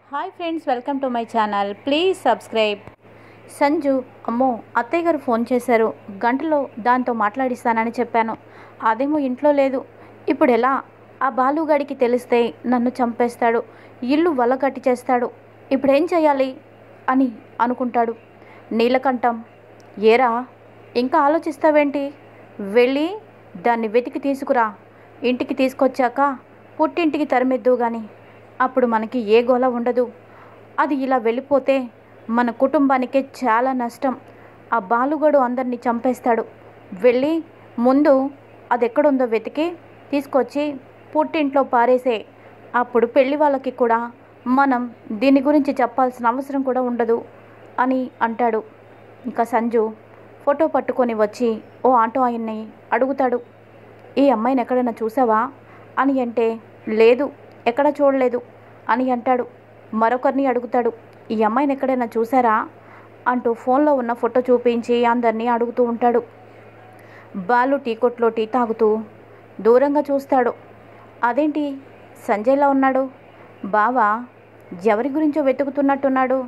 Hi friends, welcome to my channel. Please subscribe. Sanju, అమ్మో అత్తయ్య గారు ఫోన్ చేశారు, గంటలో దాంతో మాట్లాడిస్తానని చెప్పాను. అదేమో ఇంట్లో లేదు. ఇప్పుడు ఎలా? ఆ బాలుగాడికి తెలిస్తే నన్ను చంపేస్తాడు, ఇల్లు వల్లగట్టి చేస్తాడు. ఇప్పుడేం చేయాలి అని అనుకుంటాడు. నీలకంఠం, ఏరా ఇంకా ఆలోచిస్తావేంటి? వెళ్ళి దాన్ని వెతికి తీసుకురా. ఇంటికి తీసుకొచ్చాక పుట్టింటికి తరిమెద్దు గాని అప్పుడు మనకి ఏ గోల ఉండదు. అది ఇలా వెళ్ళిపోతే మన కుటుంబానికే చాలా నష్టం. ఆ బాలుగడు అందరినీ చంపేస్తాడు. వెళ్ళి ముందు అది ఎక్కడుందో వెతికి తీసుకొచ్చి పుట్టింట్లో పారేసే. అప్పుడు పెళ్లి వాళ్ళకి కూడా మనం దీని గురించి చెప్పాల్సిన అవసరం కూడా ఉండదు అని అంటాడు. ఇంకా సంజు ఫోటో పట్టుకొని వచ్చి ఓ ఆటో ఆయన్ని అడుగుతాడు, ఈ అమ్మాయిని ఎక్కడైనా చూసావా అని అంటే, లేదు ఎక్కడ చూడలేదు అని అంటాడు. మరొకరిని అడుగుతాడు, ఈ అమ్మాయిని ఎక్కడైనా చూసారా అంటూ ఫోన్లో ఉన్న ఫోటో చూపించి అందరినీ అడుగుతూ ఉంటాడు. బాలు టీ కొట్లో టీ తాగుతూ దూరంగా చూస్తాడు. అదేంటి సంజయ్లా ఉన్నాడు? బావా ఎవరి గురించో వెతుకుతున్నట్టున్నాడు.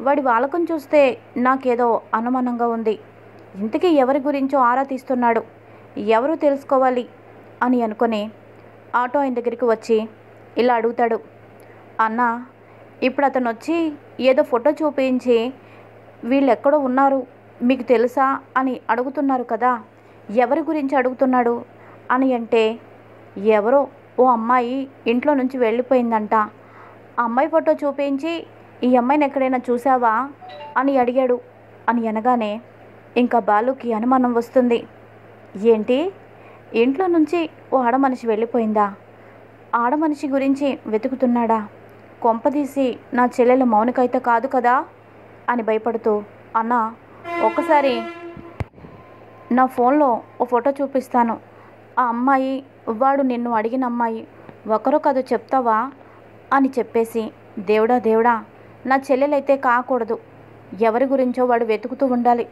వాడి వాలకం చూస్తే నాకేదో అనుమానంగా ఉంది. ఇంతకీ ఎవరి గురించో ఆరా తీస్తున్నాడు, ఎవరు తెలుసుకోవాలి అని అనుకొని ఆటో ఆయన దగ్గరికి వచ్చి ఇలా అడుగుతాడు, అన్న ఇప్పుడు అతను వచ్చి ఏదో ఫోటో చూపించి వీళ్ళు ఎక్కడో ఉన్నారు మీకు తెలుసా అని అడుగుతున్నారు కదా, ఎవరి గురించి అడుగుతున్నాడు అని అంటే, ఎవరో ఓ అమ్మాయి ఇంట్లో నుంచి వెళ్ళిపోయిందంట. ఆ అమ్మాయి ఫోటో చూపించి ఈ అమ్మాయిని ఎక్కడైనా చూసావా అని అడిగాడు అని అనగానే ఇంకా బాలుకి అనుమానం వస్తుంది. ఏంటి, ఇంట్లో నుంచి ఓ ఆడమనిషి వెళ్ళిపోయిందా? ఆడమనిషి గురించి వెతుకుతున్నాడా? కొంపదీసి నా చెల్లెలు మౌనిక అయితే కాదు కదా అని భయపడుతూ, అన్న ఒక్కసారి నా ఫోన్లో ఓ ఫోటో చూపిస్తాను. ఆ అమ్మాయి వాడు నిన్ను అడిగిన అమ్మాయి, ఒకరో కాదో చెప్తావా అని చెప్పేసి, దేవుడా దేవుడా నా చెల్లెలైతే కాకూడదు, ఎవరి గురించో వాడు వెతుకుతూ ఉండాలి,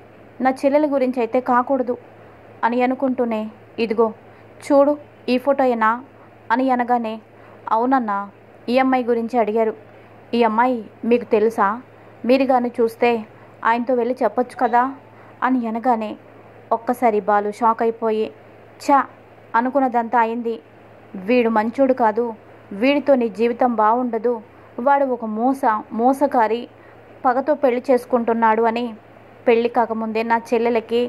నా చెల్లెల గురించి అయితే కాకూడదు అని అనుకుంటూనే, ఇదిగో చూడు ఈ ఫోటోయేనా అని అనగానే, అవునన్నా ఈ అమ్మాయి గురించి అడిగారు. ఈ అమ్మాయి మీకు తెలుసా? మీరు కానీ చూస్తే ఆయనతో వెళ్ళి చెప్పొచ్చు కదా అని అనగానే ఒక్కసారి బాలు షాక్ అయిపోయి, ఛా అనుకున్నదంతా అయింది. వీడు మంచోడు కాదు, వీడితో నీ జీవితం బాగుండదు, వాడు ఒక మోసకారి, పగతో పెళ్లి చేసుకుంటున్నాడు అని పెళ్ళి కాకముందే నా చెల్లెలకి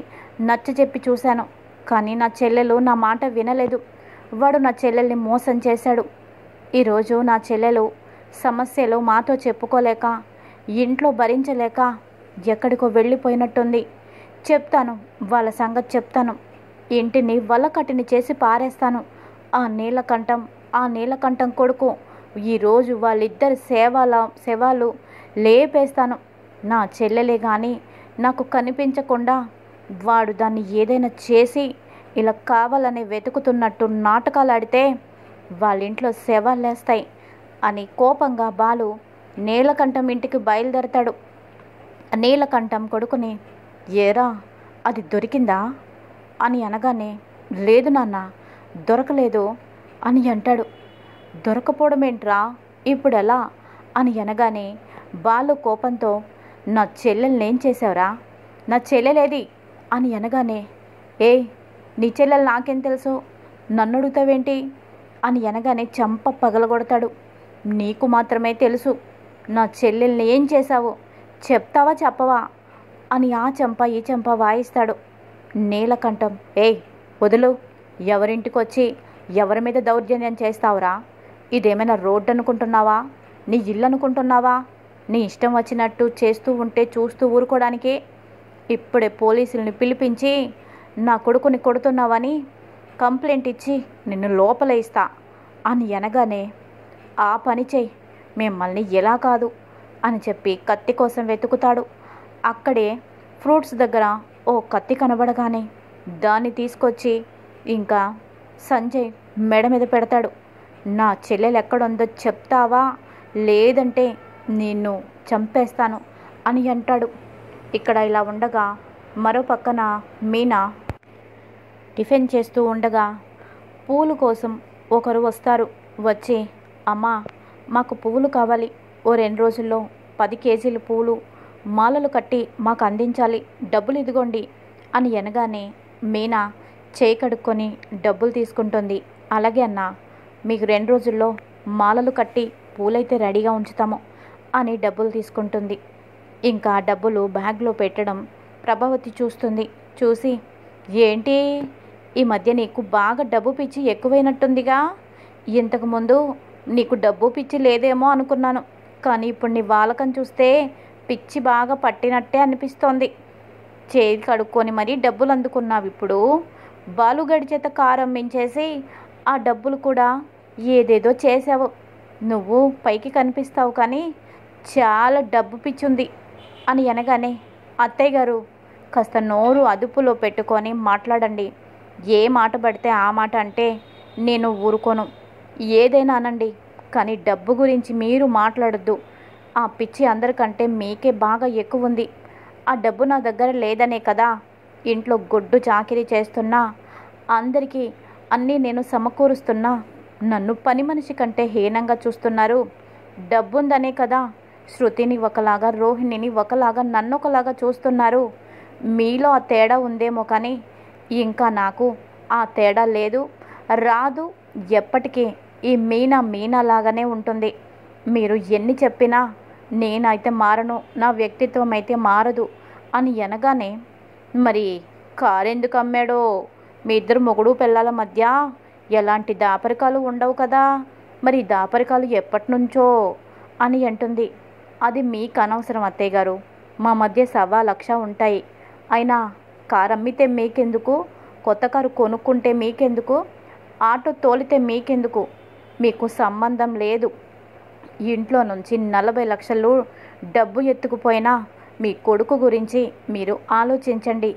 నచ్చ చెప్పి చూశాను. కానీ నా చెల్లెలు నా మాట వినలేదు. వాడు నా చెల్లెల్ని మోసం చేశాడు. ఈరోజు నా చెల్లెలు సమస్యలు మాతో చెప్పుకోలేక, ఇంట్లో భరించలేక ఎక్కడికో వెళ్ళిపోయినట్టుంది. చెప్తాను, వాళ్ళ సంగతి చెప్తాను. ఇంటిని వల్లకట్టిని చేసి పారేస్తాను. ఆ నీలకంఠం కొడుకు ఈరోజు వాళ్ళిద్దరి శవాలు లేపేస్తాను. నా చెల్లెలే కానీ నాకు కనిపించకుండా వాడు దాన్ని ఏదైనా చేసి ఇలా కావాలని వెతుకుతున్నట్టు నాటకాలు ఆడితే వాళ్ళ ఇంట్లో శవాలేస్తాయి అని కోపంగా బాలు నీలకంఠం ఇంటికి బయలుదేరతాడు. నీలకంఠం కొడుకుని, ఏరా అది దొరికిందా అని అనగానే, లేదు నాన్న దొరకలేదు అని అంటాడు. దొరకపోవడం ఏంట్రా ఇప్పుడు ఎలా అని అనగానే బాలు కోపంతో, నా చెల్లెల్ని ఏం చేసావురా? నా చెల్లెలేది అని అనగానే, నీ చెల్లెలు నాకేం తెలుసు, నన్ను అడుగుతావేంటి అని అనగానే చంప పగలగొడతాడు. నీకు మాత్రమే తెలుసు, నా చెల్లెల్ని ఏం చేశావు చెప్తావా చెప్పవా అని ఆ చెంప ఈ చెంప వాయిస్తాడు. నీలకంఠం, వదులు, ఎవరింటికి వచ్చి ఎవరి మీద దౌర్జన్యం చేస్తావురా? ఇదేమైనా రోడ్డు అనుకుంటున్నావా? నీ ఇల్లు అనుకుంటున్నావా? నీ ఇష్టం వచ్చినట్టు చేస్తూ ఉంటే చూస్తూ ఊరుకోవడానికే ఇప్పుడే పోలీసుల్ని పిలిపించి నా కొడుకుని కొడుతున్నావని కంప్లైంట్ ఇచ్చి నిన్ను లోపల ఇస్తా అని అనగానే, ఆ పని చెయ్యి, మిమ్మల్ని ఎలా కాదు అని చెప్పి కత్తి కోసం వెతుకుతాడు. అక్కడే ఫ్రూట్స్ దగ్గర ఓ కత్తి కనబడగానే దాన్ని తీసుకొచ్చి ఇంకా సంజయ్ మెడ మీద పెడతాడు. నా చెల్లెలు ఎక్కడుందో చెప్తావా, లేదంటే నిన్ను చంపేస్తాను అని అంటాడు. ఇక్కడ ఇలా ఉండగా మరో పక్కన మీనా టిఫిన్ చేస్తూ ఉండగా పూలు కోసం ఒకరు వస్తారు. వచ్చి, అమ్మా మాకు పువ్వులు కావాలి, ఓ 2 రోజుల్లో 10 కేజీలు పూలు మాలలు కట్టి మాకు అందించాలి, డబ్బులు ఇదిగోండి అని అనగానే మీనా చేయి కడుక్కొని డబ్బులు తీసుకుంటుంది. అలాగే అన్నా, మీకు 2 రోజుల్లో మాలలు కట్టి పూలైతే రెడీగా ఉంచుతాము అని డబ్బులు తీసుకుంటుంది. ఇంకా డబ్బులు బ్యాగ్లో పెట్టడం ప్రభావతి చూస్తుంది. చూసి, ఏంటి ఈ మధ్య నీకు బాగా డబ్బు పిచ్చి ఎక్కువైనట్టుందిగా, ఇంతకుముందు నీకు డబ్బు పిచ్చి లేదేమో అనుకున్నాను, కానీ ఇప్పుడు నీ వాలకం చూస్తే పిచ్చి బాగా పట్టినట్టే అనిపిస్తోంది. చేయి కడుక్కొని మరీ డబ్బులు అందుకున్నావు. ఇప్పుడు బాలుగడి చేత కారు అమ్మించేసి ఆ డబ్బులు కూడా ఏదేదో చేసావు. నువ్వు పైకి కనిపిస్తావు కానీ చాలా డబ్బు పిచ్చుంది అని అనగానే, అత్తయ్య గారు కాస్త నోరు అదుపులో పెట్టుకొని మాట్లాడండి. ఏ మాట పడితే ఆ మాట అంటే నేను ఊరుకోను. ఏదైనా అనండి, కానీ డబ్బు గురించి మీరు మాట్లాడొద్దు. ఆ పిచ్చి అందరికంటే మీకే బాగా ఎక్కువ ఉంది. ఆ డబ్బు నా దగ్గర లేదనే కదా ఇంట్లో గొడ్డు చాకిరీ చేస్తున్నా, అందరికీ అన్నీ నేను సమకూరుస్తున్నా నన్ను పని మనిషి కంటే హీనంగా చూస్తున్నారు. డబ్బుందనే కదా శృతిని ఒకలాగా, రోహిణిని ఒకలాగా, నన్నొకలాగా చూస్తున్నారు. మీలో ఆ తేడా ఉందేమో కానీ ఇంకా నాకు ఆ తేడా లేదు, రాదు. ఎప్పటికీ ఈ మీనాలాగానే ఉంటుంది. మీరు ఎన్ని చెప్పినా నేనైతే మారను, నా వ్యక్తిత్వం అయితే మారదు అని అనగానే, మరి కారెందుకు అమ్మాడో? మీ ఇద్దరు మొగుడు పిల్లల మధ్య ఎలాంటి దాపరికాలు ఉండవు కదా, మరి దాపరికాలు ఎప్పటి నుంచో అని అంటుంది. అది మీకు అనవసరం అత్తయ్య గారు, మా మధ్య 1,00,000 ఉంటాయి. అయినా కారు అమ్మితే మీకెందుకు, కొత్త కారు కొనుక్కుంటే మీకెందుకు, ఆటో తోలితే మీకెందుకు, మీకు సంబంధం లేదు. ఇంట్లో నుంచి 40 లక్షలు డబ్బు ఎత్తుకుపోయినా మీ కొడుకు గురించి మీరు ఆలోచించండి.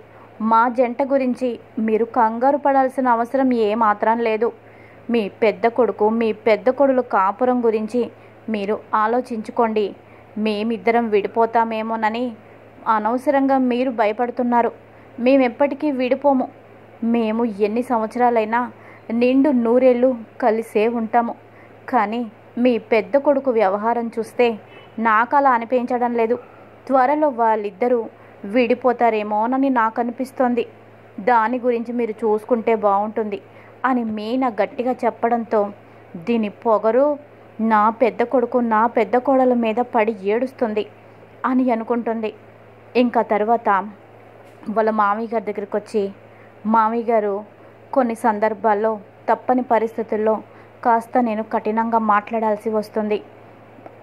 మా జంట గురించి మీరు కంగారు పడాల్సిన అవసరం ఏమాత్రం లేదు. మీ పెద్ద కొడుకు, మీ పెద్ద కొడుకు కాపురం గురించి మీరు ఆలోచించుకోండి. మేమిద్దరం విడిపోతామేమోనని అనవసరంగా మీరు భయపడుతున్నారు. మేమెప్పటికీ విడిపోము. మేము ఎన్ని సంవత్సరాలైనా నిండు 100 ఏళ్ళు కలిసే ఉంటాము. కానీ మీ పెద్ద కొడుకు వ్యవహారం చూస్తే నాకు అలా అనిపించడం లేదు. త్వరలో వాళ్ళిద్దరూ విడిపోతారేమోనని నాకు అనిపిస్తోంది. దాని గురించి మీరు చూసుకుంటే బాగుంటుంది అని మీనా గట్టిగా చెప్పడంతో, దీని పొగరు నా పెద్ద కొడుకు, నా పెద్ద కోడల మీద పడి ఏడుస్తుంది అని అనుకుంటుంది. ఇంకా తర్వాత వాళ్ళ మామయ్య గారి దగ్గరికి వచ్చి, మామయ్య గారు కొన్ని సందర్భాల్లో తప్పని పరిస్థితుల్లో కాస్త నేను కఠినంగా మాట్లాడాల్సి వస్తుంది.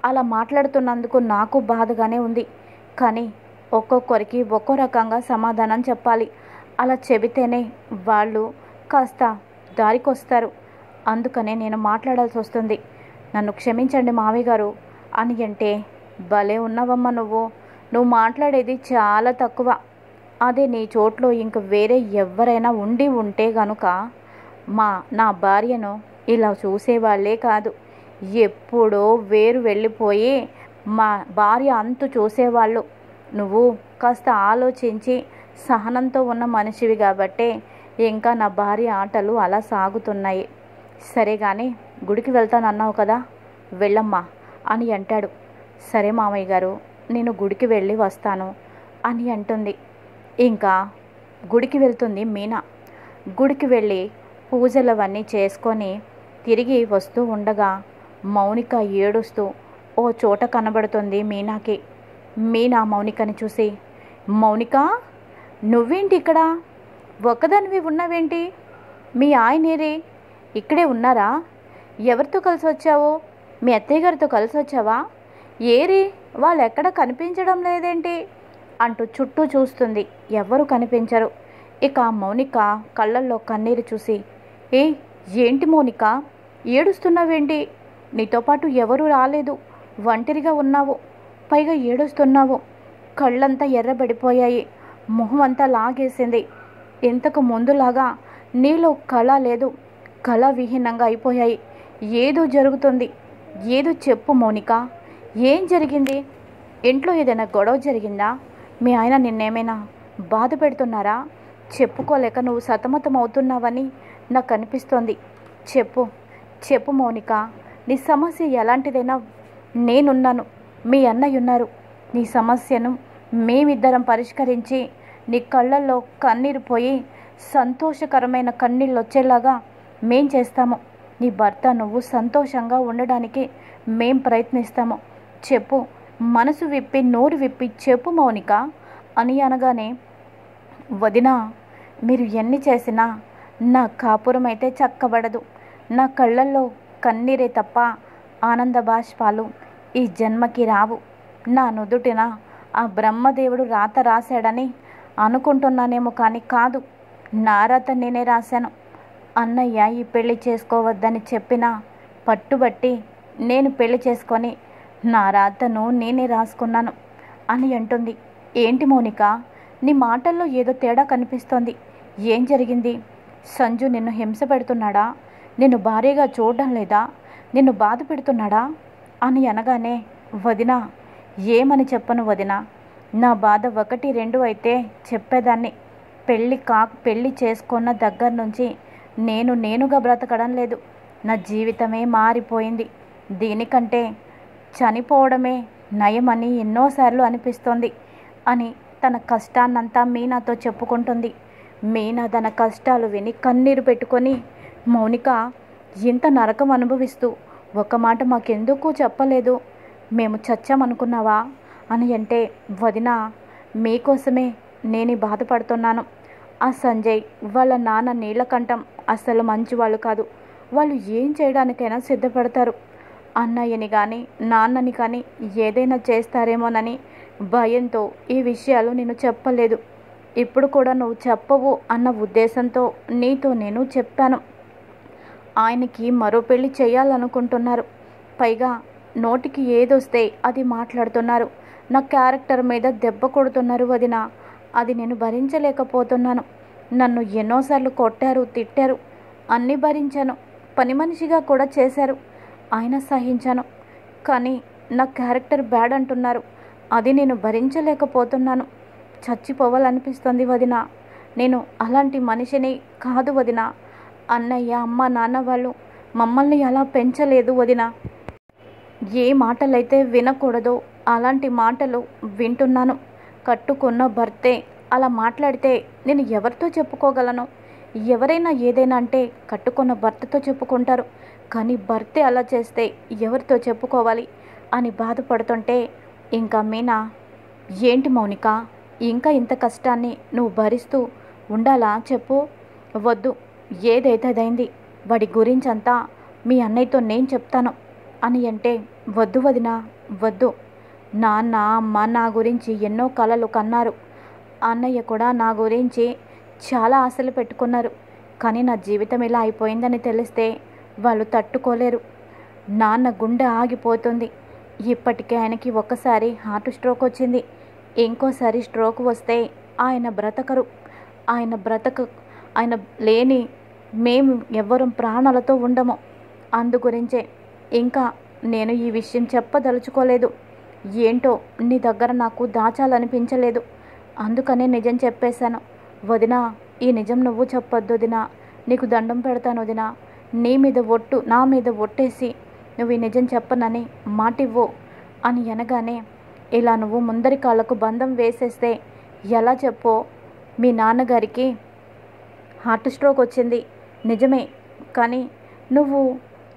అలా మాట్లాడుతున్నందుకు నాకు బాధగానే ఉంది. కానీ ఒక్కొక్కరికి ఒక్కో రకంగా సమాధానం చెప్పాలి. అలా చెబితేనే వాళ్ళు కాస్త దారికొస్తారు. అందుకనే నేను మాట్లాడాల్సి వస్తుంది. నన్ను క్షమించండి మామయ్య గారు అని అంటే, భలే ఉన్నావమ్మా నువ్వు మాట్లాడేది చాలా తక్కువ. అదే నీ చోట్లో ఇంక వేరే ఎవరైనా ఉంటే గనుక నా భార్యను ఇలా చూసేవాళ్ళే కాదు, ఎప్పుడో వేరు వెళ్ళిపోయి మా భార్య అంతు చూసేవాళ్ళు. నువ్వు కాస్త ఆలోచించి సహనంతో ఉన్న మనిషివి కాబట్టే ఇంకా నా భార్య ఆటలు అలా సాగుతున్నాయి. సరే కానీ గుడికి వెళ్తానన్నావు కదా, వెళ్ళమ్మా అని అంటాడు. సరే మామయ్య గారు, నేను గుడికి వెళ్ళి వస్తాను అని అంటుంది. ఇంకా గుడికి వెళ్తుంది మీనా. గుడికి వెళ్ళి పూజలవన్నీ చేసుకొని తిరిగి వస్తూ ఉండగా మౌనిక ఏడుస్తూ ఓ చోట కనబడుతుంది మీనాకి. మీనా మౌనికని చూసి, మౌనిక నువ్వేంటి ఇక్కడ ఒక్కదానివి ఉన్నావేంటి? మీ ఆయనేరే ఇక్కడే ఉన్నారా? ఎవరితో కలిసి వచ్చావు? మీ అత్తయ్య గారితో కలిసి వచ్చావా? ఏరి వాళ్ళు ఎక్కడ కనిపించడం లేదేంటి అంటూ చుట్టూ చూస్తుంది. ఎవరు కనిపించరు. ఇక మౌనిక కళ్ళల్లో కన్నీరు చూసి, ఏంటి మౌనిక ఏడుస్తున్నావేంటి? నీతో పాటు ఎవరూ రాలేదు, ఒంటరిగా ఉన్నావు, పైగా ఏడుస్తున్నావు. కళ్ళంతా ఎర్రబడిపోయాయి, మొహం అంతా లాగేసింది. ఇంతకు ముందులాగా నీలో కళ లేదు, కళ విహీనంగా అయిపోయాయి. ఏదో జరుగుతుంది, ఏదో చెప్పు మౌనిక. ఏం జరిగింది? ఇంట్లో ఏదైనా గొడవ జరిగిందా? మీ ఆయన నిన్నేమైనా బాధ పెడుతున్నారా? చెప్పుకోలేక నువ్వు సతమతం అవుతున్నావని నాకు అనిపిస్తోంది. చెప్పు మౌనిక, నీ సమస్య ఎలాంటిదైనా నేనున్నాను. మీ అన్నయ్య ఉన్నారు. నీ సమస్యను మేమిద్దరం పరిష్కరించి నీ కళ్ళల్లో కన్నీరు పోయి సంతోషకరమైన కన్నీళ్ళు వచ్చేలాగా మేం చేస్తాము. నీ భర్త నువ్వు సంతోషంగా ఉండడానికి మేం ప్రయత్నిస్తాము. చెప్పు, మనసు విప్పి నోరు విప్పి చెప్పు మౌనిక అని అనగానే, వదినా, మీరు ఎన్ని చేసినా నా కాపురం అయితే చక్కబడదు. నా కళ్ళల్లో కన్నీరే తప్ప ఆనంద బాష్పాలు ఈ జన్మకి రావు. నా నుదుటిన ఆ బ్రహ్మదేవుడు రాత రాశాడని అనుకుంటున్నానేమో కానీ కాదు. నా రాత నేనే రాశాను. అన్నయ్య ఈ పెళ్లి చేసుకోవద్దని చెప్పినా పట్టుబట్టి నేను పెళ్లి చేసుకొని నా రాతను నేనే రాసుకున్నాను అని అంటుంది. ఏంటి మౌనిక, నీ మాటల్లో ఏదో తేడా కనిపిస్తోంది. ఏం జరిగింది? సంజు నిన్ను హింస పెడుతున్నాడా? నిన్ను భారీగా చూడడం లేదా? నిన్ను బాధ పెడుతున్నాడా అని అనగానే, వదినా, ఏమని వదినా? నా బాధ 1, 2 అయితే చెప్పేదాన్ని. పెళ్ళి చేసుకున్న దగ్గర నుంచి నేనుగా బ్రతకడం లేదు. నా జీవితమే మారిపోయింది. దీనికంటే చనిపోవడమే నయమని ఎన్నోసార్లు అనిపిస్తోంది అని తన కష్టాన్నంతా మీనాతో చెప్పుకుంటుంది. మీనా తన కష్టాలు విని కన్నీరు పెట్టుకొని, మౌనిక, ఇంత నరకం అనుభవిస్తూ ఒక మాట మాకెందుకు చెప్పలేదు? మేము చచ్చామనుకున్నావా అని అంటే, వదినా, మీకోసమే నేను బాధపడుతున్నాను. ఆ సంజయ్ వాళ్ళ నాన్న నీలకంఠం అస్సలు మంచివాళ్ళు కాదు. వాళ్ళు ఏం చేయడానికైనా సిద్ధపడతారు. అన్నయ్యని కానీ నాన్నని కానీ ఏదైనా చేస్తారేమోనని భయంతో ఈ విషయాలు నేను చెప్పలేదు. ఇప్పుడు కూడా నువ్వు చెప్పవు అన్న ఉద్దేశంతో నీతో నేను చెప్పాను. ఆయనకి మరో పెళ్లి చేయాలనుకుంటున్నారు. పైగా నోటికి ఏదొస్తే అది మాట్లాడుతున్నారు. నా క్యారెక్టర్ మీద దెబ్బ కొడుతున్నారు వదినా. అది నేను భరించలేకపోతున్నాను. నన్ను ఎన్నోసార్లు కొట్టారు, తిట్టారు. అన్నీ భరించాను. పని మనిషిగా కూడా చేశారు. అయినా సహించాను. కానీ నా క్యారెక్టర్ బ్యాడ్ అంటున్నారు. అది నేను భరించలేకపోతున్నాను. చచ్చిపోవాలనిపిస్తుంది వదినా. నేను అలాంటి మనిషిని కాదు వదినా. అన్నయ్య, అమ్మ, నాన్న వాళ్ళు మమ్మల్ని అలా పెంచలేదు వదినా. ఏ మాటలైతే వినకూడదో అలాంటి మాటలు వింటున్నాను. కట్టుకున్న భర్తే అలా మాట్లాడితే నేను ఎవరితో చెప్పుకోగలను? ఎవరైనా ఏదైనా అంటే కట్టుకున్న భర్తతో చెప్పుకుంటారు. కానీ భర్తే అలా చేస్తే ఎవరితో చెప్పుకోవాలి అని బాధపడుతుంటే, ఇంకా మీనా, ఏంటి మౌనిక, ఇంకా ఇంత కష్టాన్ని నువ్వు భరిస్తూ ఉండాలా చెప్పు? వద్దు, ఏదైతే అదైంది. వాడి గురించంతా మీ అన్నయ్యతో నేను చెప్తాను అని అంటే, వద్దు వదినా, వద్దు. నాన్న, అమ్మ నా గురించి ఎన్నో కలలు కన్నారు. అన్నయ్య కూడా నా గురించి చాలా ఆశలు పెట్టుకున్నారు. కానీ నా జీవితం ఇలా అయిపోయిందని తెలిస్తే వాళ్ళు తట్టుకోలేరు. నాన్న గుండె ఆగిపోతుంది. ఇప్పటికే ఆయనకి ఒకసారి హార్ట్ స్ట్రోక్ వచ్చింది. ఇంకోసారి స్ట్రోక్ వస్తే ఆయన బ్రతకరు. ఆయన లేని మేము ఎవ్వరం ప్రాణాలతో ఉండము. అందుగురించే ఇంకా నేను ఈ విషయం చెప్పదలుచుకోలేదు. ఏంటో నీ దగ్గర నాకు దాచాలనిపించలేదు. అందుకనే నిజం చెప్పేశాను. వదినా, ఈ నిజం నువ్వు చెప్పొద్దు వదినా. నీకు దండం పెడతాను వదినా. నా మీద ఒట్టేసి నువ్వు ఈ నిజం చెప్పనని మాటివ్వు అని అనగానే, ఇలా నువ్వు ముందరి కాళ్ళకు బంధం వేసేస్తే ఎలా చెప్పో? మీ నాన్నగారికి హార్ట్ స్ట్రోక్ వచ్చింది నిజమే, కానీ నువ్వు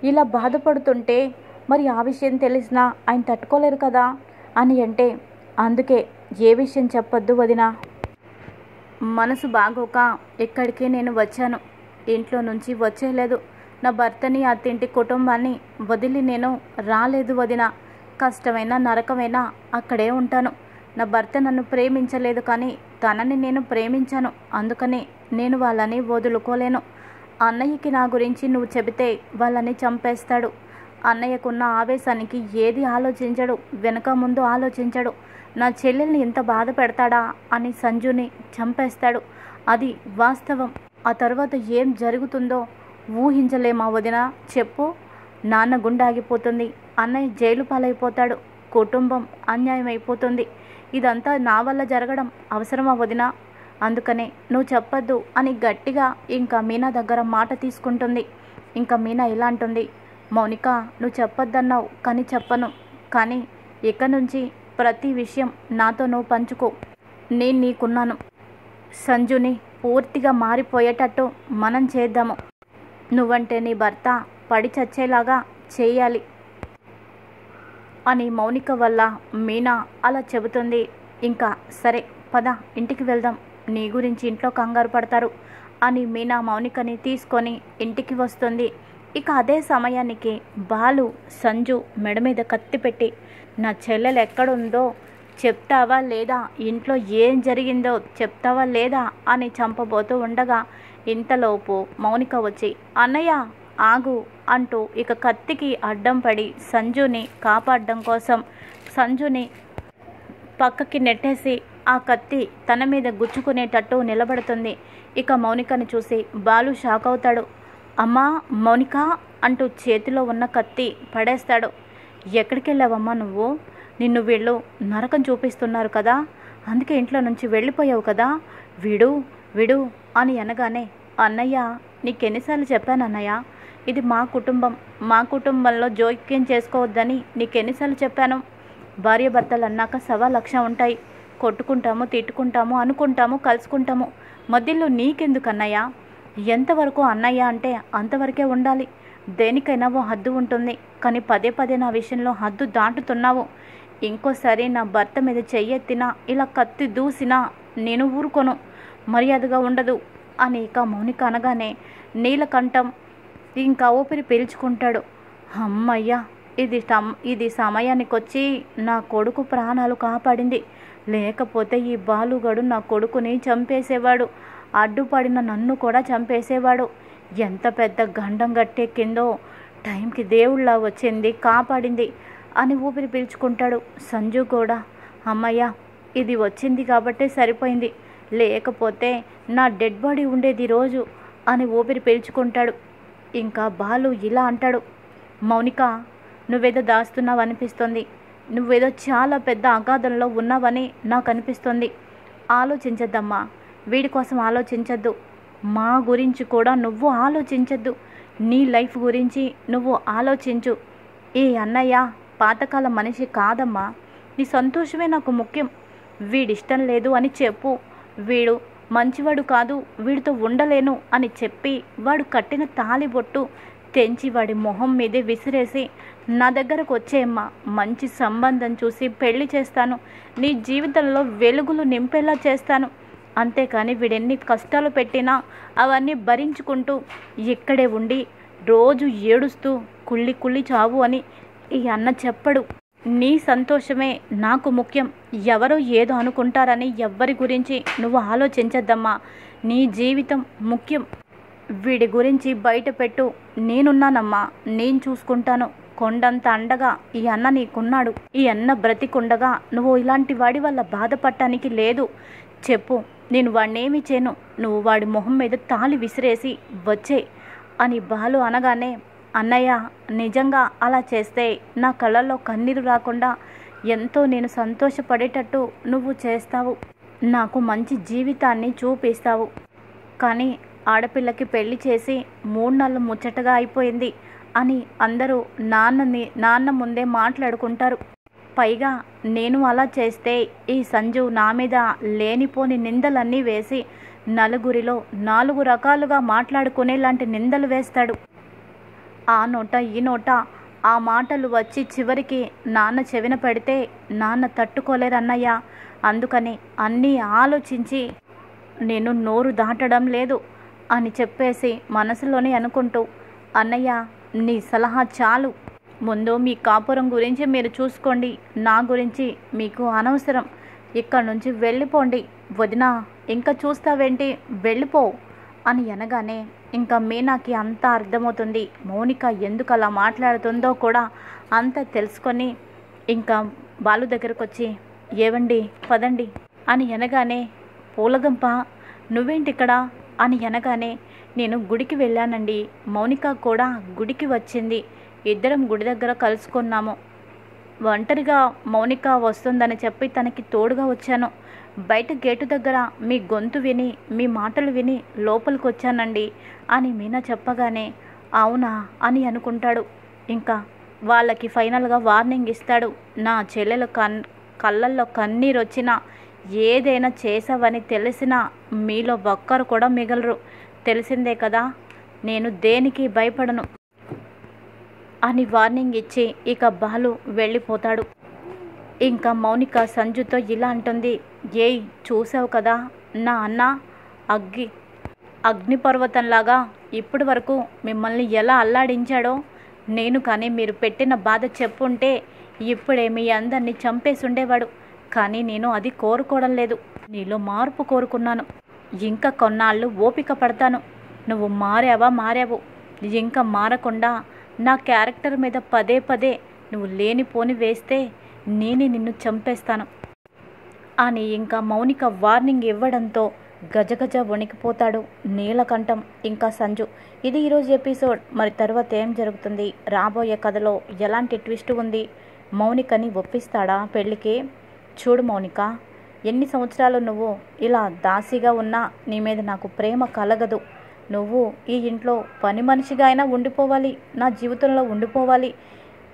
ఇలా బాధపడుతుంటే మరి ఆ విషయం తెలిసినా ఆయన తట్టుకోలేరు కదా అని అంటే, అందుకే ఏ విషయం చెప్పొద్దు వదినా. మనసు బాగోక ఇక్కడికి నేను వచ్చాను. ఇంట్లో నుంచి వచ్చేలేదు. నా భర్తని, అత్తింటి కుటుంబాన్ని వదిలి నేను రాలేదు వదినా. కష్టమైనా నరకమైనా అక్కడే ఉంటాను. నా భర్త నన్ను ప్రేమించలేదు, కానీ తనని నేను ప్రేమించాను. అందుకని నేను వాళ్ళని వదులుకోలేను. అన్నయ్యకి నా గురించి నువ్వు చెబితే వాళ్ళని చంపేస్తాడు. అన్నయ్యకున్న ఆవేశానికి ఏది ఆలోచించడు, వెనక ముందు ఆలోచించడు. నా చెల్లెల్ని ఇంత బాధ పెడతాడా అని సంజుని చంపేస్తాడు. అది వాస్తవం. ఆ తర్వాత ఏం జరుగుతుందో ఊహించలేమా వదిన? చెప్పు. నాన్న గుండె ఆగిపోతుంది, అన్నయ్య జైలు పాలైపోతాడు, కుటుంబం అన్యాయం అయిపోతుంది. ఇదంతా నా వల్ల జరగడం అవసరమా వదిన? అందుకనే నువ్వు చెప్పొద్దు అని గట్టిగా ఇంకా మీనా దగ్గర మాట తీసుకుంటుంది. ఇంకా మీనా ఇలా అంటుంది, మౌనిక, నువ్వు చెప్పొద్దన్నావు కానీ చెప్పను. కానీ ఇక నుంచి ప్రతి విషయం నాతో నువ్వు పంచుకో. నేను నీకున్నాను. సంజుని పూర్తిగా మారిపోయేటట్టు మనం చేద్దాము. నువ్వంటే నీ భర్త పడి చచ్చేలాగా చేయాలి అని మౌనిక వల్ల మీనా అలా చెబుతుంది. ఇంకా సరే పద ఇంటికి వెళ్దాం, నీ గురించి ఇంట్లో కంగారు పడతారు అని మీనా మౌనికని తీసుకొని ఇంటికి వస్తుంది. ఇక అదే సమయానికి బాలు సంజు మెడ మీద కత్తి పెట్టి నా చెల్లెలు ఎక్కడుందో చెప్తావా లేదా, ఇంట్లో ఏం జరిగిందో చెప్తావా లేదా అని చంపబోతూ ఉండగా ఇంతలోపు మౌనిక వచ్చి అన్నయ్య ఆగు అంటూ ఇక కత్తికి అడ్డం పడి సంజుని కాపాడడం కోసం సంజుని పక్కకి నెట్టేసి ఆ కత్తి తన మీద గుచ్చుకునేటట్టు నిలబడుతుంది. ఇక మౌనికని చూసి బాలు షాక్ అవుతాడు. అమ్మా మౌనిక అంటూ చేతిలో ఉన్న కత్తి పడేస్తాడు. ఎక్కడికి వెళ్ళావమ్మా నువ్వు? నిన్ను వీళ్ళు నరకం చూపిస్తున్నారు కదా, అందుకే ఇంట్లో నుంచి వెళ్ళిపోయావు కదా, విడు విడు అని అనగానే అన్నయ్య నీకెన్నిసార్లు చెప్పాను అన్నయ్య, ఇది మా కుటుంబం, మా కుటుంబంలో జోక్యం చేసుకోవద్దని నీకెన్నిసార్లు చెప్పాను. భార్య భర్తలు అన్నాక 1,00,000 ఉంటాయి. కొట్టుకుంటాము, తిట్టుకుంటాము, అనుకుంటాము, కలుసుకుంటాము. మధ్యలో నీకెందుకు అన్నయ్య? ఎంతవరకు అన్నయ్య అంటే అంతవరకే ఉండాలి. దేనికైనా ఓ హద్దు ఉంటుంది. కానీ పదే పదే నా విషయంలో హద్దు దాటుతున్నావు. ఇంకోసారి నా భర్త మీద చెయ్యెత్తినా ఇలా కత్తి దూసినా నేను ఊరుకోను, మర్యాదగా ఉండదు అని ఇక మౌనిక అనగానే నీలకంఠం ఇంకా ఊపిరి పీల్చుకుంటాడు. అమ్మయ్య, ఇది సమయానికి వచ్చి నా కొడుకు ప్రాణాలు కాపాడింది. లేకపోతే ఈ బాలుగడు నా కొడుకుని చంపేసేవాడు, అడ్డుపడిన నన్ను కూడా చంపేసేవాడు. ఎంత పెద్ద గండం గట్టెక్కిందో, టైంకి దేవుళ్ళ వచ్చింది, కాపాడింది అని ఊపిరి పీల్చుకుంటాడు. సంజు కూడా అమ్మయ్య ఇది వచ్చింది కాబట్టే సరిపోయింది, లేకపోతే నా డెడ్ బాడీ ఉండేది రోజు అని ఊపిరి పీల్చుకుంటాడు. ఇంకా బాలు ఇలా అంటాడు, మౌనిక నువ్వేదో దాస్తున్నావు అనిపిస్తుంది, నువ్వేదో చాలా పెద్ద అగాధంలో ఉన్నావని నాకు అనిపిస్తుంది. ఆలోచించద్దమ్మా, వీడి కోసం ఆలోచించద్దు, మా గురించి కూడా నువ్వు ఆలోచించద్దు, నీ లైఫ్ గురించి నువ్వు ఆలోచించు. ఈ అన్నయ్య పాతకాల మనిషి కాదమ్మా, నీ సంతోషమే నాకు ముఖ్యం. వీడిష్టం లేదు అని చెప్పు, వీడు మంచివాడు కాదు, వీడితో ఉండలేను అని చెప్పి వాడు కట్టిన తాళిబొట్టు తెంచి వాడి మొహం మీదే విసిరేసి నా దగ్గరకు వచ్చేయమ్మా, మంచి సంబంధం చూసి పెళ్లి చేస్తాను, నీ జీవితంలో వెలుగులు నింపేలా చేస్తాను. అంతేకాని వీడెన్ని కష్టాలు పెట్టినా అవన్నీ భరించుకుంటూ ఇక్కడే ఉండి రోజు ఏడుస్తూ కుళ్ళి కుళ్ళి చావు అని ఈ అన్న చెప్పడు. నీ సంతోషమే నాకు ముఖ్యం, ఎవరో ఏదో అనుకుంటారని ఎవ్వరి గురించి నువ్వు ఆలోచించద్దమ్మా, నీ జీవితం ముఖ్యం. వీడి గురించి బయట పెట్టు, నేనున్నానమ్మా, నేను చూసుకుంటాను. కొండంత అండగా ఈ అన్న నీకున్నాడు. ఈ అన్న బ్రతికుండగా నువ్వు ఇలాంటి వాడి వల్ల బాధపడటానికి లేదు. చెప్పు, నేను వాడినేమి చేయను, నువ్వు వాడి మొహం మీద తాళి విసిరేసి వచ్చే అని బాలు అనగానే అన్నయ్య నిజంగా అలా చేస్తే నా కళ్ళల్లో కన్నీరు రాకుండా ఎంతో నేను సంతోషపడేటట్టు నువ్వు చేస్తావు, నాకు మంచి జీవితాన్ని చూపిస్తావు. కానీ ఆడపిల్లకి పెళ్లి చేసి 3 నెలలు ముచ్చటగా అయిపోయింది అని అందరూ నాన్న ముందే మాట్లాడుకుంటారు. పైగా నేను అలా చేస్తే ఈ సంజు నా మీద లేనిపోని నిందలన్నీ వేసి నలుగురిలో 4 రకాలుగా మాట్లాడుకునేలాంటి నిందలు వేస్తాడు. ఆ నోట ఈ నోట ఆ మాటలు వచ్చి చివరికి నాన్న చెవిన పెడితే నాన్న తట్టుకోలేరన్నయ్య. అందుకని అన్నీ ఆలోచించి నేను నోరు దాటడం లేదు అని చెప్పేసి మనసులోనే అనుకుంటూ అన్నయ్య నీ సలహా చాలు, ముందు మీ కాపురం గురించి మీరు చూసుకోండి, నా గురించి మీకు అనవసరం, ఇక్కడ నుంచి వెళ్ళిపోండి. వదినా ఇంకా చూస్తావేంటి, వెళ్ళిపో అని అనగానే ఇంకా మీనాకి అంతా అర్థమవుతుంది. మౌనిక ఎందుకు అలా మాట్లాడుతుందో కూడా అంతా తెలుసుకొని ఇంకా బాలు దగ్గరకు వచ్చి ఏవండి పదండి అని అనగానే పూలగంప నువ్వేంటిక్కడ అని అనగానే నేను గుడికి వెళ్ళానండి, మౌనిక కూడా గుడికి వచ్చింది, ఇద్దరం గుడి దగ్గర కలుసుకున్నాము. ఒంటరిగా మౌనిక వస్తుందని చెప్పి తనకి తోడుగా వచ్చాను. బయట గేటు దగ్గర మీ గొంతు విని మీ మాటలు విని లోపలికి వచ్చానండి అని మీనా చెప్పగానే అవునా అని అనుకుంటాడు. ఇంకా వాళ్ళకి ఫైనల్గా వార్నింగ్ ఇస్తాడు. నా చెల్లెలు కళ్ళల్లో కన్నీరు వచ్చినా ఏదైనా చేసావని తెలిసినా మీలో ఒక్కరు కూడా మిగలరు. తెలిసిందే కదా, నేను దేనికి భయపడను అని వార్నింగ్ ఇచ్చి ఇక బాలు వెళ్ళిపోతాడు. ఇంకా మౌనిక సంజుతో ఇలా అంటుంది, ఏయ్ చూసావు కదా నా అన్న అగ్నిపర్వతంలాగా ఇప్పటి వరకు మిమ్మల్ని ఎలా అల్లాడించాడో. నేను కానీ మీరు పెట్టిన బాధ చెప్పుంటే ఇప్పుడే మీ అందరినీ చంపేసి ఉండేవాడు. కానీ నేను అది కోరుకోవడం లేదు. నీలో మార్పు కోరుకున్నాను. ఇంకా కొన్నాళ్ళు ఓపిక పడతాను. నువ్వు మారావు. ఇంకా మారకుండా నా క్యారెక్టర్ మీద పదే పదే నువ్వు లేనిపోని వేస్తే నేనే నిన్ను చంపేస్తాను అని ఇంకా మౌనిక వార్నింగ్ ఇవ్వడంతో గజగజ వణికిపోతాడు నీలకంఠం ఇంకా సంజు. ఇది ఈరోజు ఎపిసోడ్. మరి తర్వాత ఏం జరుగుతుంది, రాబోయే కథలో ఎలాంటి ట్విస్ట్ ఉంది, మౌనికని ఒప్పిస్తాడా పెళ్ళికి? చూడు మౌనిక, ఎన్ని సంవత్సరాలు నువ్వు ఇలా దాసిగా ఉన్నా నీ మీద నాకు ప్రేమ కలగదు. నువ్వు ఈ ఇంట్లో పని మనిషిగా అయినా ఉండిపోవాలి, నా జీవితంలో ఉండిపోవాలి.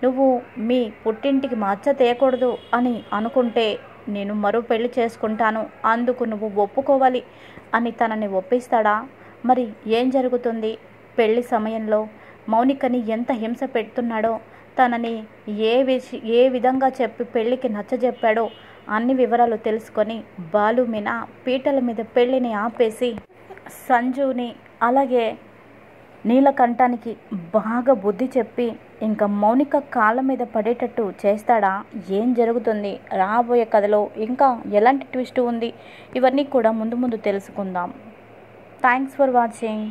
నువ్వు మీ పుట్టింటికి మచ్చ తేయకూడదు అని అనుకుంటే నేను మరో పెళ్లి చేసుకుంటాను, అందుకు నువ్వు ఒప్పుకోవాలి అని తనని ఒప్పిస్తాడా? మరి ఏం జరుగుతుంది? పెళ్లి సమయంలో మౌనికని ఎంత హింస పెడుతున్నాడో, తనని ఏ విధంగా చెప్పి పెళ్లికి నచ్చజెప్పాడో అన్ని వివరాలు తెలుసుకొని బాలు మీనా పీటల మీద పెళ్లిని ఆపేసి సంజుని అలాగే నీలకంఠానికి బాగా బుద్ధి చెప్పి ఇంకా మౌనిక కాళ్ళ మీద పడేటట్టు చేస్తాడా? ఏం జరుగుతుంది రాబోయే కథలో? ఇంకా ఎలాంటి ట్విస్ట్ ఉంది? ఇవన్నీ కూడా ముందు తెలుసుకుందాం. Thanks for watching.